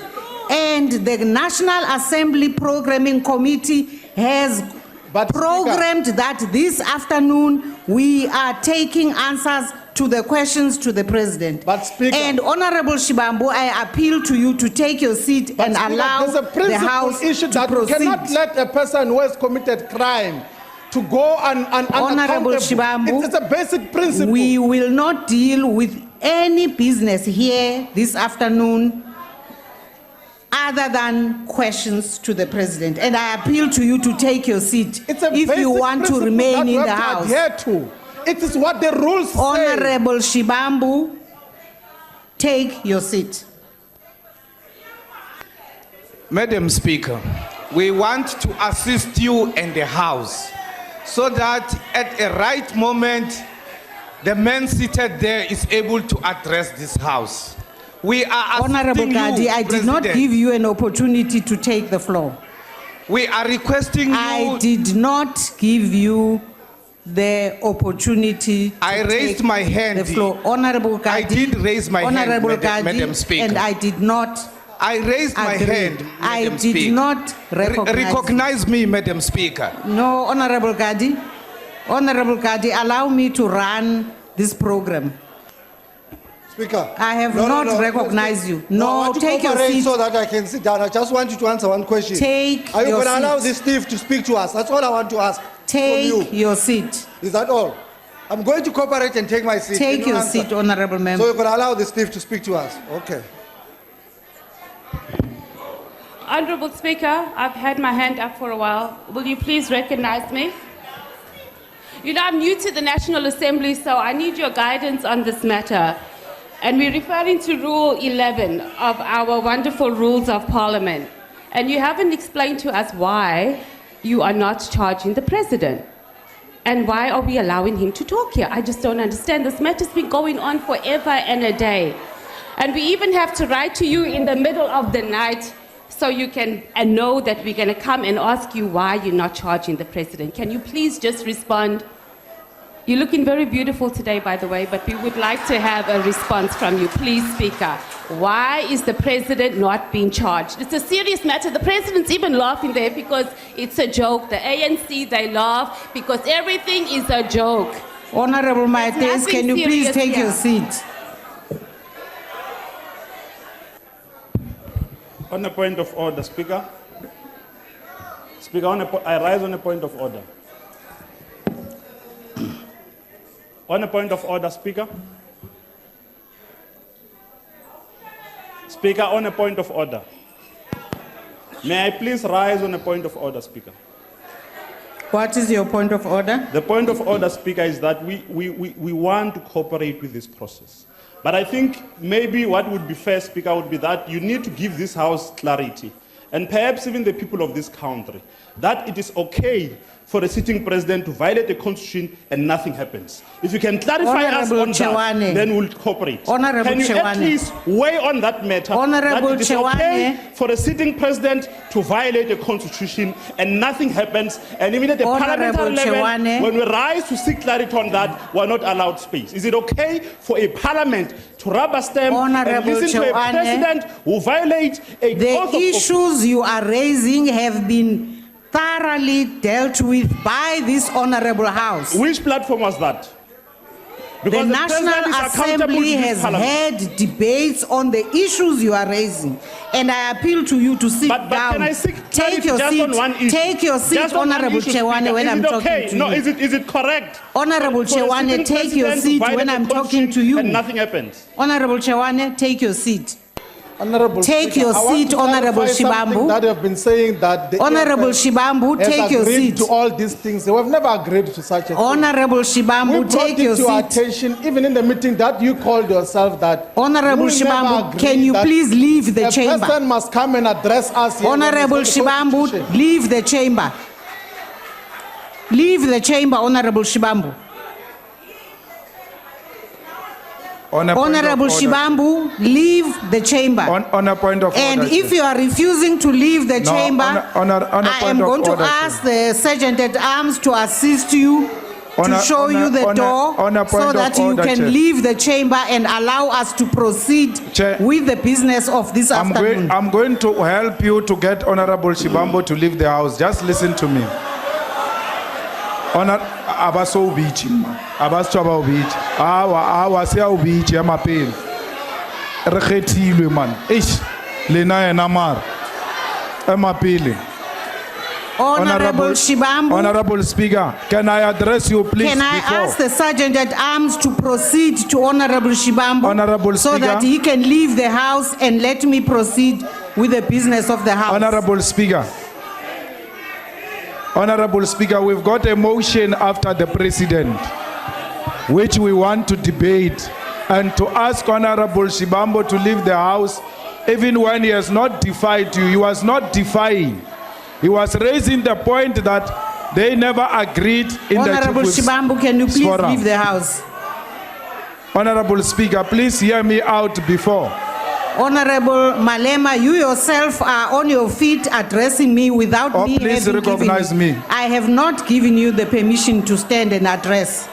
And the National Assembly Programming Committee has programmed that this afternoon we are taking answers to the questions to the President. And Honorable Shibambu, I appeal to you to take your seat and allow There's a the principal House issue to that you proceed. cannot let a person who has committed crime to go Honorable Shibambu, It's a basic principle. we will not deal with any business here this afternoon other than questions to the President. And I appeal to you to take your seat It's a if you basic want to principle remain that in you the have to House. adhere to. It is what the rules say. Honorable Shibambu, take your seat. Madam Speaker, we want to assist you and the House so that at a right moment, the man seated there is able to address this House. We are Honorable assisting Gadi, you, I did not President. give you an opportunity to take the floor. We are requesting you. I did not give you the opportunity to I raised take my hand. the floor. Honorable Gadi, I did raise my hand, Honorable Madam Gadi, Speaker. and I did not I raised my agree. hand, I Madam did Speaker. not Recognize me, Madam Speaker. No, Honorable Gadi. Honorable Gadi, allow me to run this program. Speaker. I have not recognized you. I No, want to take your cooperate seat. so that I can sit down. I just want you to answer one question. Take Are you your going to allow seat. this thief to speak to us? That's all I want to ask. Take from you. your seat. Is that all? I'm going to cooperate and take my seat. Take Can you your answer? seat, Honorable Member. So you're going to allow this thief to speak to us? Okay. Honorable Speaker, I've had my hand up for a while. Will you please recognize me? You know, I'm new to the National Assembly, so I need your guidance on this matter. And we're referring to Rule 11 of our wonderful Rules of Parliament. And you haven't explained to us why you are not charging the President. And why are we allowing him to talk here? I just don't understand. This matter's been going on forever and a day. And we even have to write to you in the middle of the night so you can know that we're going to come and ask you why you're not charging the President. Can you please just respond? You're looking very beautiful today, by the way, but we would like to have a response from you. Please, Speaker. Why is the President not being charged? It's a serious matter. The President's even laughing there because it's a joke. The ANC, they laugh because everything is a joke. Honorable Maites, can you please take your seat? On a point of order, Speaker. Speaker, I rise on a point of order. On a point of order, Speaker. Speaker, on a point of order. May I please rise on a point of order, Speaker? What is your point of order? The point of order, Speaker, is that we want to cooperate with this process. But I think maybe what would be fair, Speaker, would be that you need to give this House clarity, and perhaps even the people of this country, that it is okay for a sitting president to violate the Constitution and nothing happens. If you can clarify us on that, then we'll cooperate. Honorable Can you at Chewane. least weigh on that matter, Honorable that it is okay for a sitting president to violate the Constitution and nothing happens, and even at the parliamentary level, Chewane. when we rise to seek clarity on that, we're not allowed space. Is it okay for a parliament to rubber stamp and Honorable listen to a Chewane. president who violates a The oath of office? issues you are raising have been thoroughly dealt with by this honorable House. Which platform was that? The Because the National president is accountable Assembly to this has parliament. had debates on the issues you are raising, and I appeal to you to sit But down. can I seek Take clarity your just seat. on one issue? Take your seat, Just on one Honorable issue, Chewane, Speaker. when Is I'm it talking okay? to No, you. is it correct? Honorable for a Chewane, sitting take your president to seat violate when the I'm talking to Constitution you. and nothing happens? Honorable Chewane, take your seat. Honorable Take Speaker, your I want seat, to Honorable clarify something Shibambu. that have been saying that the Honorable EFF Shibambu, has take your agreed seat. to all these things. We have never agreed to such a thing. Honorable Shibambu, we brought take it your to seat. attention, even in the meeting that you called yourself that. Honorable we never Shibambu, agreed can you that please leave the a chamber? person must come and address us here. Honorable when it's on the Shibambu, Constitution. leave the chamber. Leave the chamber, Honorable Shibambu. On a point of Honorable order. Shibambu, leave the chamber. On a point of And order. if you are refusing to leave the No, chamber, on a I am point of going to order, ask the Sergeant at Arms to assist you On to a- show on a- you the on a- door on a point so of that you order, can Chair. leave the chamber and allow us to proceed with the business of this afternoon. I'm going to help you to get Honorable Shibambo to leave the house. Just listen to me. Abaso ubichi, abaso aba ubichi. Awa siya ubichi ya mapeli. Rekhetilwe man. Eish, lena enamar. Emapeli. Honorable Shibambu, Honorable Speaker, can I address you please can I before? ask the Sergeant at Arms to proceed to Honorable Shibambu so Speaker. that he can leave the house and let me proceed with the business of the house? Honorable Speaker. Honorable Speaker, we've got a motion after the President, which we want to debate and to ask Honorable Shibambo to leave the house, even when he has not defied you. He was not defying. He was raising the point that they never agreed in Honorable the Chief Whip's Shibambu, can you please forum. leave the house? Honorable Speaker, please hear me out before. Honorable Malema, you yourself are on your feet addressing me without me please having given recognize you. me. I have not given you the permission to stand and address.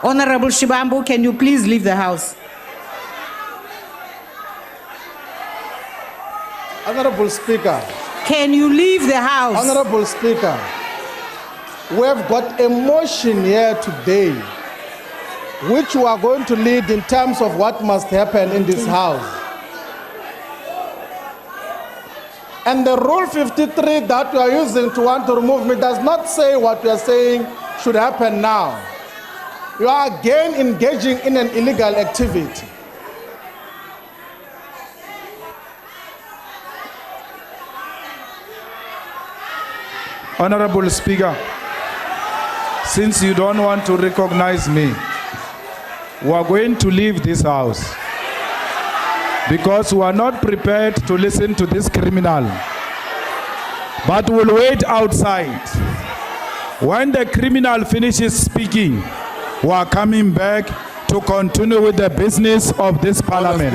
Honorable Shibambu, can you please leave the house? Honorable Speaker. Can you leave the house? Honorable Speaker, we have got a motion here today which we are going to lead in terms of what must happen in this house. And the Rule 53 that we are using to want to remove me does not say what we are saying should happen now. You are again engaging in an illegal activity. Honorable Speaker, since you don't want to recognize me, we are going to leave this house because we are not prepared to listen to this criminal. But we'll wait outside. When the criminal finishes speaking, we are coming back to continue with the business of this parliament.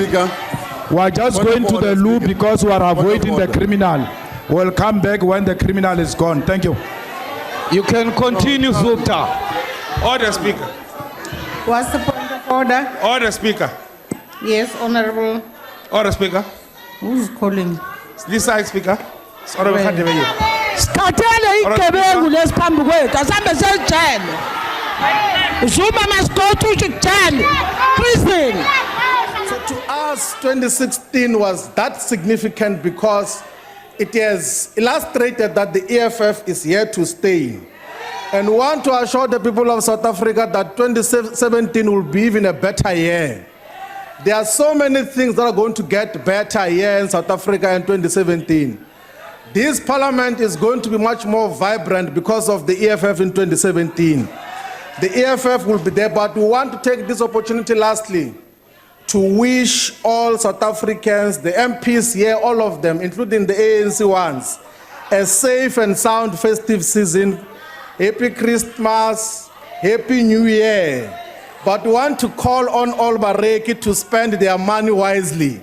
We are just going to the loo because we are avoiding the criminal. We'll come back when the criminal is gone. Thank you. You can continue, Zupas. Order, Speaker. What's the point of order? Order, Speaker. Yes, Honorable. Order, Speaker. Who's calling? This side, Speaker. Order, Where? Scathele igebengu lesiphambi kwethu asambe sejele. Zuma must go to jail, prison. So to us, 2016 was that significant because it has illustrated that the EFF is here to stay. And we want to assure the people of South Africa that 2017 will be even a better year. There are so many things that are going to get better here in South Africa in 2017. This parliament is going to be much more vibrant because of the EFF in 2017. The EFF will be there, but we want to take this opportunity lastly to wish all South Africans, the MPs here, all of them, including the ANC ones, a safe and sound festive season. Happy Christmas, Happy New Year. But we want to call on all Bareki to spend their money wisely.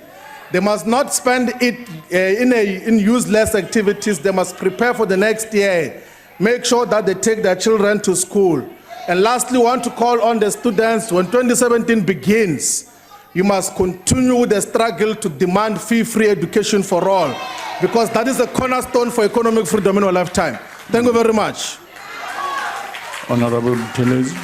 They must not spend it in useless activities. They must prepare for the next year. Make sure that they take their children to school. And lastly, we want to call on the students, when 2017 begins, you must continue with the struggle to demand fee-free education for all, because that is a cornerstone for economic freedom in our lifetime. Thank you very much. Honorable Tenezi.